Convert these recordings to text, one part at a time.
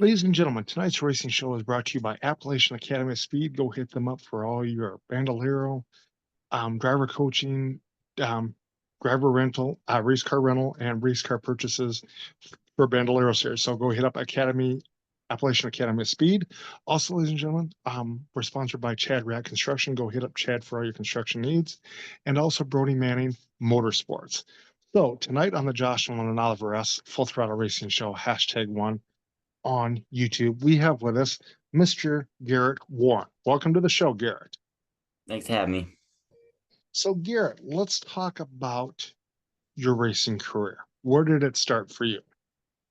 Ladies and gentlemen, tonight's racing show is brought to you by Appalachian Academy of Speed. Go hit them up for all your Bandolero, driver coaching, um, driver rental, race car rental, and race car purchases for Bandolero series. So go hit up Appalachian Academy of Speed. Also, ladies and gentlemen, we're sponsored by Chad Rat Construction. Go hit up Chad for all your construction needs, and also Brody Manning Motorsports. So tonight on the Josh and Oliver S. Full Throttle Racing Show, #1 on YouTube, we have with us Mr. Garrett Warren. Welcome to the show, Garrett. Thanks for having me. So, Garrett, let's talk about your racing career. Where did it start for you?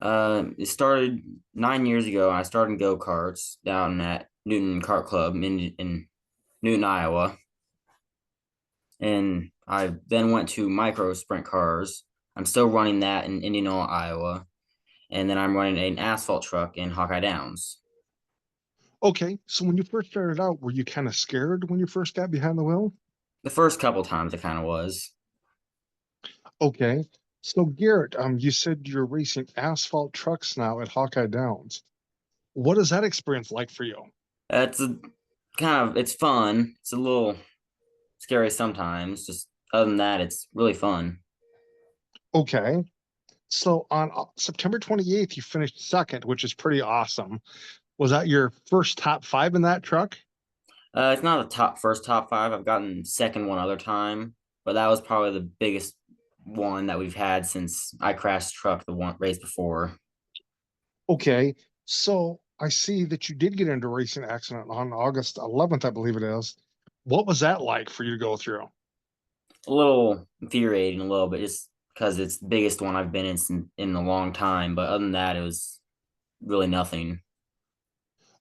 It started 9 years ago. I started in go-karts down at Newton Kart Club in Newton, Iowa. And I then went to micro sprint cars. I'm still running that in Indianola, Iowa. And then I'm running an asphalt truck in Hawkeye Downs. Okay, so when you first started out, were you kind of scared when you first got behind the wheel? The first couple times it kind of was. Okay, so Garrett, you said you're racing asphalt trucks now at Hawkeye Downs. What is that experience like for you? It's a it's fun. It's a little scary sometimes. Just other than that, it's really fun. Okay, so on September 28th, you finished second, which is pretty awesome. Was that your first top five in that truck? It's not the first top five. I've gotten second one other time, but that was probably the biggest one that we've had since I crashed the truck the one race before. Okay, so I see that you did get into a racing accident on August 11th, I believe it is. What was that like for you to go through? A little infuriating, a little bit, just because it's the biggest one I've been in a long time. But other than that, it was really nothing.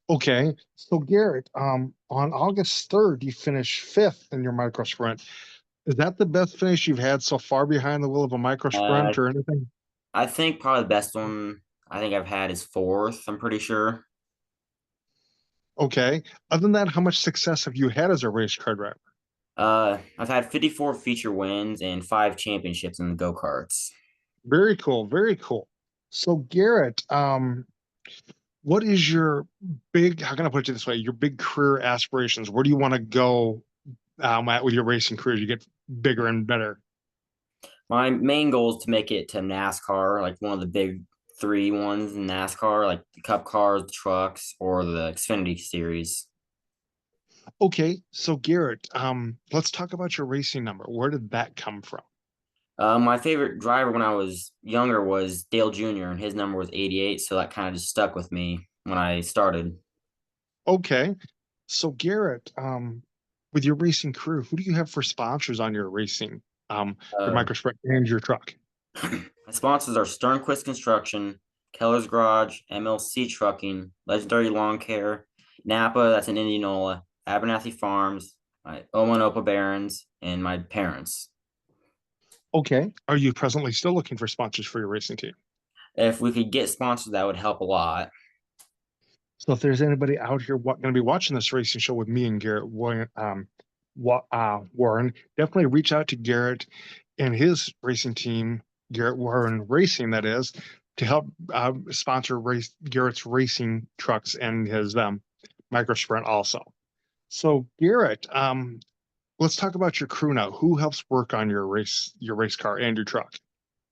Okay, so Garrett, on August 3rd, you finished fifth in your micro sprint. Is that the best finish you've had so far behind the wheel of a micro Uh, sprint or anything? I think probably the best one I think I've had is fourth. I'm pretty sure. Okay, other than that, how much success have you had as a race car driver? I've had 54 feature wins and 5 championships in the go karts. Very cool, very cool. So Garrett, what is your big, how can I put it this way, your big career aspirations? Where do you want to go at with your racing career? You get bigger and better. My main goal is to make it to NASCAR, like one of the big three ones in NASCAR, like the Cup cars, the trucks, or the Xfinity series. Okay, so Garrett, let's talk about your racing number. Where did that come from? My favorite driver when I was younger was Dale Jr., and his number was 88. So that kind of just stuck with me when I started. Okay, so Garrett, with your racing career, who do you have for sponsors on your racing, your Uh, microsprint and your truck? my sponsors are Sternquist Construction, Keller's Garage, MLC Trucking, Legendary Lawn Care, Napa, that's in Indianola, Abernathy Farms, my Oma and Opa Barons, and my parents. Okay, are you presently still looking for sponsors for your racing team? If we could get sponsors, that would help a lot. So if there's anybody out here going to be watching this racing show with me and Garrett Warren, definitely reach out to Garrett and his racing team, Garrett Warren Racing, that is, to help sponsor Garrett's racing trucks and his micro sprint also. So Garrett, let's talk about your crew now. Who helps work on your race car and your truck?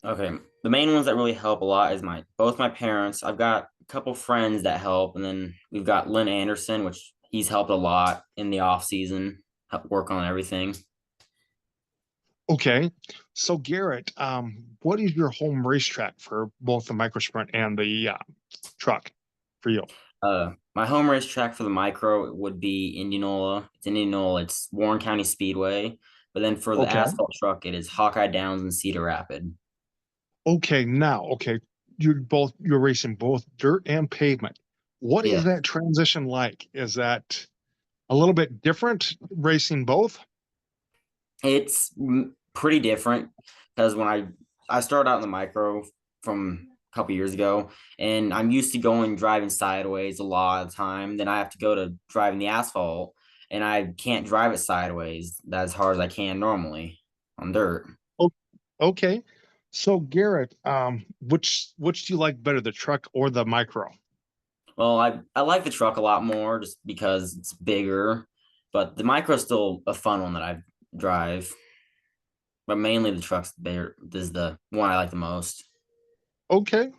Okay. The main ones that really help a lot is both my parents. I've got a couple friends that help, and then we've got Lynn Anderson, which he's helped a lot in the off season, help work on everything. Okay, so Garrett, what is your home racetrack for both the micro sprint and the truck for you? My home racetrack for the micro would be Indianola. It's in Indianola. It's Warren County Speedway. But then for the Okay. asphalt truck, it is Hawkeye Downs and Cedar Rapid. Okay, now, okay, you're racing both dirt and pavement. What Yeah, is that transition like? Is that a little bit different racing both? it's pretty different because when I started out in the micro from a couple years ago, and I'm used to going driving sideways a lot of the time. Then I have to go to driving the asphalt, and I can't drive it sideways as hard as I can normally on dirt. Oh, okay. So Garrett, which do you like better, the truck or the micro? Well, I like the truck a lot more just because it's bigger, but the micro is still a fun one that I drive. But mainly the truck's bigger is the one I like the most. Okay.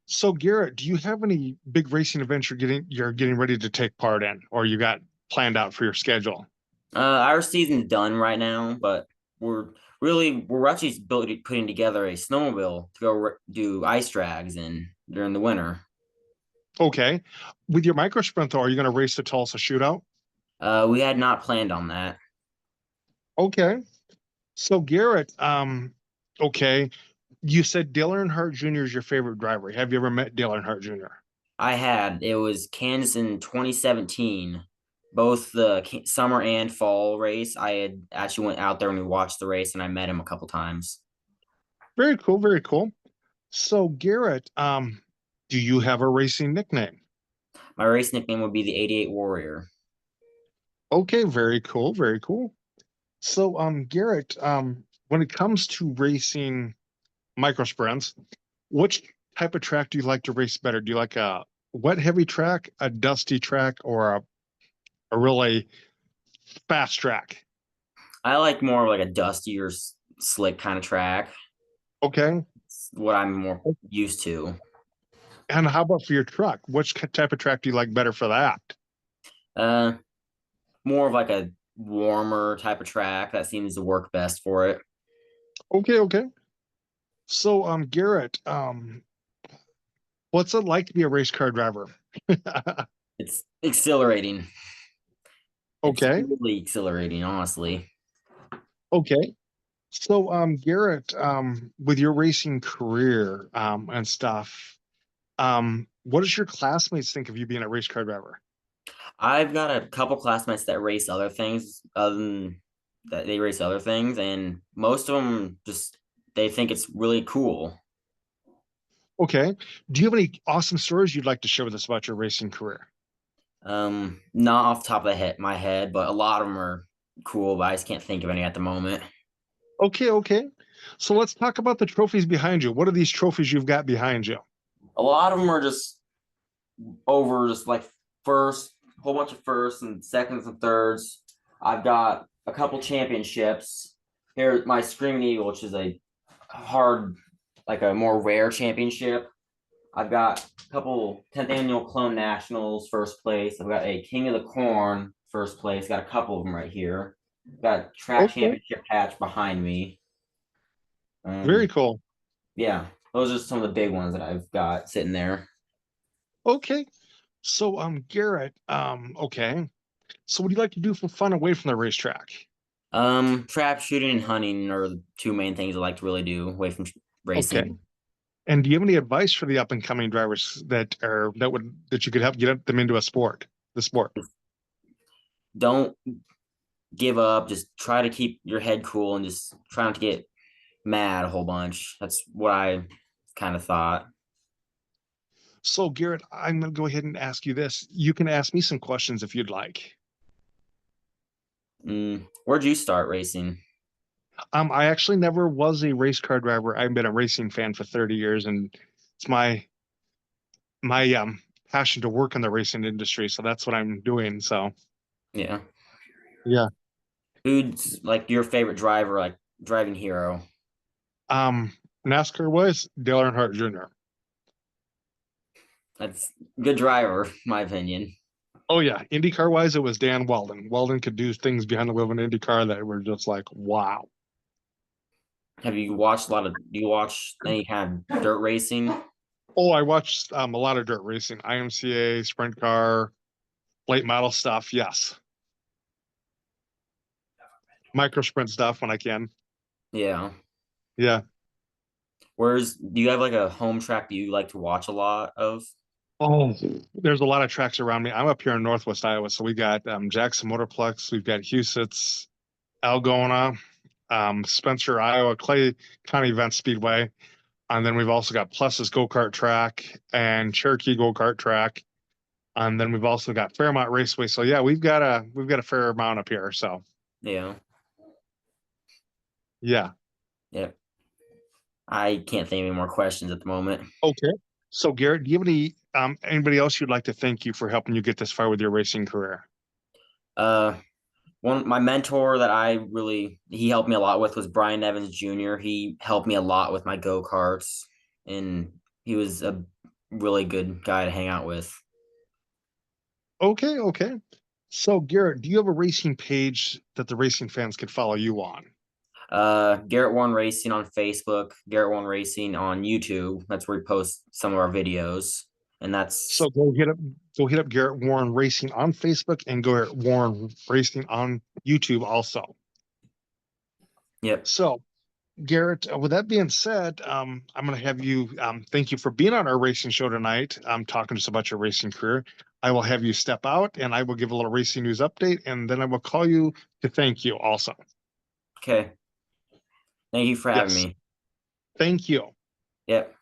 So Garrett, do you have any big racing events you're getting ready to take part in, or you got planned out for your schedule? Our season's done right now, but we're actually putting together a snowmobile to go do ice drags in during the winter. Okay. With your micro sprint though, are you going to race the Tulsa shootout? We had not planned on that. Okay. So Garrett, okay, you said Dale Earnhardt Jr. is your favorite driver. Have you ever met Dale Earnhardt Jr.? It was Kansas in 2017, both the summer and fall race. I had actually went out there and we watched the race, and I met him a couple times. Very cool, very cool. So Garrett, do you have a racing nickname? My race nickname would be the 88 Warrior. Okay, very cool, very cool. So Garrett, when it comes to racing micro sprints, which type of track do you like to race better? Do you like a wet heavy track, a dusty track, or a really fast track? I like more of like a dusty or slick kind of track. Okay. It's what I'm more used to. And how about for your truck? Which type of track do you like better for that? Uh, More of like a warmer type of track that seems to work best for it. Okay, okay. So, Garrett, what's it like to be a race car driver? It's exhilarating. It's Okay, really exhilarating, honestly. okay. So, Garrett, with your racing career, and stuff, what does your classmates think of you being a race car driver? I've got a couple classmates that race other things, other than that they race other things, and most of them just they think it's really cool. Okay. Do you have any awesome stories you'd like to share with us about your racing career? Not off the top of my head, but a lot of them are cool, but I just can't think of any at the moment. Okay, okay. So let's talk about the trophies behind you. What are these trophies you've got behind you? A lot of them are just over just like first, whole bunch of firsts and seconds and thirds. I've got a couple championships. Here, my Screaming Eagle, which is a hard, like a more rare championship. I've got a couple 10th annual Clone Nationals first place. I've got a King of the Corn first place. Got a couple of them right here. Got track Okay, championship patch behind me. very Um, cool. yeah, those are some of the big ones that I've got sitting there. Okay. So, Garrett, okay. So what do you like to do for fun away from the racetrack? Trap shooting and hunting are the two main things I like to really do away from Okay. racing. And do you have any advice for the up and coming drivers that you could help get them into the sport? Don't give up. Just try to keep your head cool and just try not to get mad a whole bunch. That's what I kind of thought. So, Garrett, I'm going to go ahead and ask you this. You can ask me some questions if you'd like. Where'd you start racing? I actually never was a race car driver. I've been a racing fan for 30 years, and it's my passion to work in the racing industry. So that's what I'm doing. So, Yeah. yeah. Who's like your favorite driver, like driving hero? Um, NASCAR was Dale Earnhardt Jr. That's a good driver, in my opinion. Oh yeah, IndyCar wise, it was Dan Weldon. Weldon could do things behind the wheel of an IndyCar that were just like, wow. Have you watched a lot of? Do you watch any kind of dirt racing? Oh, I watched a lot of dirt racing, IMCA, sprint car, late model stuff. Yes, micro sprint stuff when I can. Yeah. Yeah. Do you have like a home track that you like to watch a lot of? Oh, there's a lot of tracks around me. I'm up here in Northwest Iowa, so we got Jackson Motorplex, we've got Huset's, Algona, Spencer, Iowa, Clay County Event Speedway, and then we've also got Plus's go kart track and Cherokee go kart track. And then we've also got Fairmont Raceway. So yeah, we've got a fair amount up here. So Yeah. yeah. Yeah. I can't think of any more questions at the moment. Okay. So Garrett, do you have any anybody else you'd like to thank you for helping you get this far with your racing career? Uh, One my mentor that he helped me a lot with was Brian Evans Jr. He helped me a lot with my go-karts, and he was a really good guy to hang out with. Okay, okay. So Garrett, do you have a racing page that the racing fans could follow you on? Garrett Warren Racing on Facebook, Garrett Warren Racing on YouTube. That's where we post some of our videos, and that's So go hit up Garrett Warren Racing on Facebook and Garrett Warren Racing on YouTube also. yep. So Garrett, with that being said, I'm going to have you thank you for being on our racing show tonight. Talking to us about your racing career. I will have you step out and I will give a little racing news update and then I will call you to thank you also. Okay. Thank you for having Yes, me. thank you. Yep.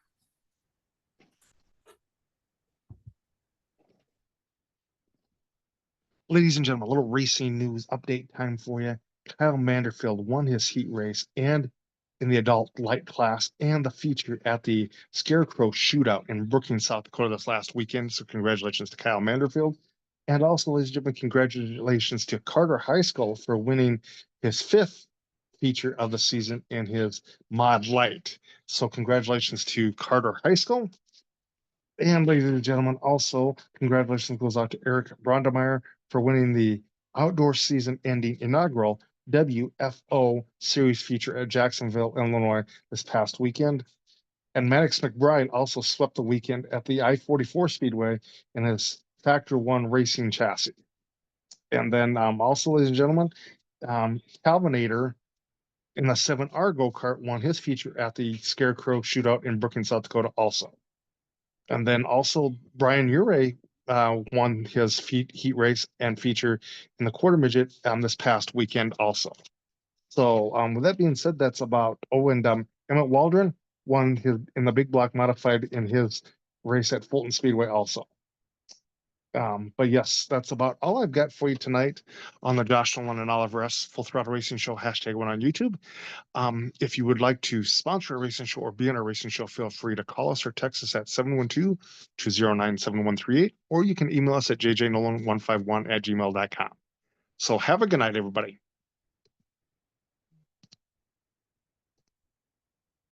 Ladies and gentlemen, a little racing news update time for you. Kyle Manderfield won his heat race and in the adult light class and the feature at the Scarecrow Shootout in Brookings, South Dakota this last weekend. So congratulations to Kyle Manderfield. And also, ladies and gentlemen, congratulations to Carter High School for winning his fifth feature of the season in his mod light. So congratulations to Carter High School. And ladies and gentlemen, also congratulations goes out to Eric Brondemeyer for winning the outdoor season ending inaugural WFO series feature at Jacksonville, Illinois this past weekend. And Maddox McBride also swept the weekend at the I-44 Speedway in his Factor One racing chassis. And then also, ladies and gentlemen, Calvinator in the 7R go-kart won his feature at the Scarecrow Shootout in Brookings, South Dakota also. And then also Brian Ure won his heat race and feature in the quarter midget this past weekend also. So with that being said, that's about. Oh, and Emmett Waldron won his in the big block modified in his race at Fulton Speedway also. But yes, that's about all I've got for you tonight on the Josh Nolan and Oliver S. Full Throttle Racing Show #1 on YouTube. If you would like to sponsor a racing show or be on a racing show, feel free to call us or text us at 712-209-7138, or you can email us at jjnolan151@gmail.com. So have a good night, everybody.